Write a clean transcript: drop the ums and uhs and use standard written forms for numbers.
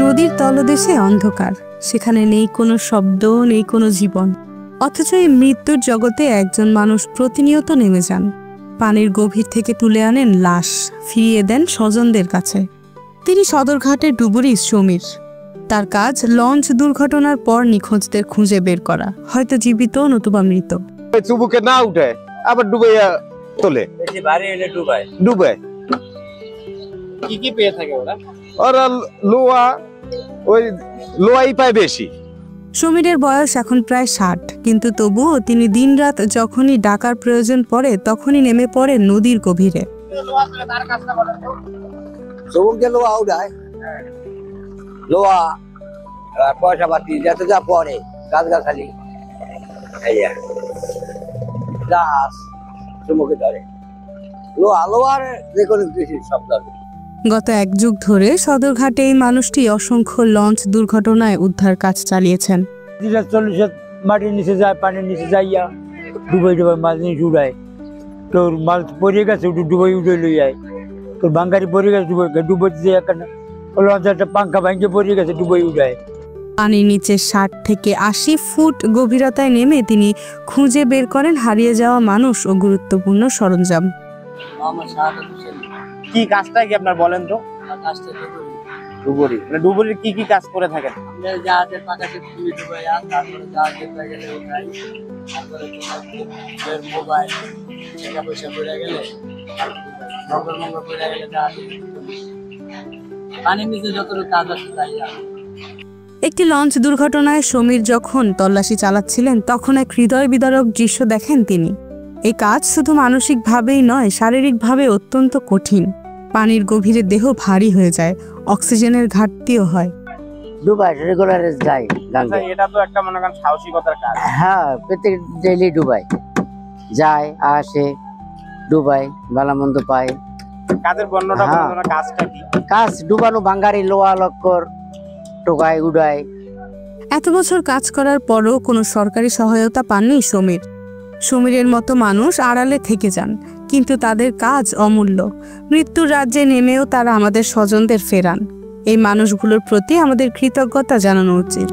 নদীর তলদেশে অন্ধকার, সেখানে নেই কোনো শব্দ, নেই কোনো জীবন। অথচ এই মৃত্যুর জগতে একজন মানুষ প্রতিনিয়ত নেমে যান, পানির গভীর থেকে তুলে আনেন লাশ, ফিরিয়ে দেন স্বজনদের কাছে। তিনি সদরঘাটের ডুবুরি সমীর। তার কাজ লঞ্চ দুর্ঘটনার পর নিখোঁজদের খুঁজে বের করা, হয়তো জীবিত নতুবা মৃত। চুবুকে না উঠে আবার ডুবাইয়া তোলে, ডুবায়। কি কি পেয়ে থাকে ওরা? ওরা লোহা, ওই লোহাই পায় বেশি। সমীরের বয়স এখন প্রায় 60, কিন্তু তবুও তিনি দিনরাত যখনই ডাকার প্রয়োজন পড়ে তখনই নেমে পড়ে নদীর গভীরে। লোহা উঠায়, লোহা পয়সা পাতি যত যা পরে গাছগাছালি গাছ চুমুকে ধরে, লোহার যে কোনো কিছু সব ধরে। গত 1 যুগ ধরে সদরঘাটে এই মানুষটি অসংখ্য লঞ্চ দুর্ঘটনায় উদ্ধার কাজ চালিয়েছেন। 40 মাটির নিচে যায়, পানির নিচে যাইয়া ডুবাই ডুবাই মাছ নিচে উড়ায়। তোর মাছ পড়ে গেছে, ডুবাই উঠে লই যায়। তোর বাঙ্গারি পড়ে গেছে, ডুবাই দিয়ে লঞ্চ একটা পাঙ্খা ভাঙে পড়ে গেছে, ডুবাই উড়ায়। পানির নিচে 60 থেকে 80 ফুট গভীরতায় নেমে তিনি খুঁজে বের করেন হারিয়ে যাওয়া মানুষ ও গুরুত্বপূর্ণ সরঞ্জাম। কি কাজটা কি আপনার বলেন তো? ডুবুরি, মানে ডুবুরির কি কি কাজ করে থাকেন? জাহাজের পাকাতে ডুবাই, তারপরে জাহাজের প্যাকেটে উঠাই, তারপরে মোবাইল টাকা পয়সা পড়ে গেলে মঙ্গল পড়ে গেলে পানির নিচে যতটুকু কাজ আছে তাই। একটি লঞ্চ দুর্ঘটনায় সমীর যখন তল্লাশি চালাচ্ছিলেন তখন এক হৃদয় বিদারক দৃশ্য দেখেন তিনি। এই কাজ শুধু মানসিকভাবেই নয়, শারীরিকভাবে অত্যন্ত কঠিন। পানির গভীরে দেহ ভারী হয়ে যায়, অক্সিজেনের ঘাটতিও হয়। ডুবাই রেগুলারে যাই। এটা তো একটা মনে করেন সাহসিকতার কাজ। হ্যাঁ, প্রত্যেক ডেইলি ডুবাই যায়, আসে, ডুবাই, ভালো মন্দ পায়। কাজের বর্ণনা বলুন, কাজটা কি? কাজ ডুবানো, বাঙ্গারি, লোহা লক্কর টোকায় উড়ায়। এত বছর কাজ করার পরও কোনো সরকারি সহায়তা পাননি সমীর। সমীরের মতো মানুষ আড়ালে থেকে যান, কিন্তু তাদের কাজ অমূল্য। মৃত্যুর রাজ্যে নেমেও তারা আমাদের স্বজনদের ফেরান। এই মানুষগুলোর প্রতি আমাদের কৃতজ্ঞতা জানানো উচিত।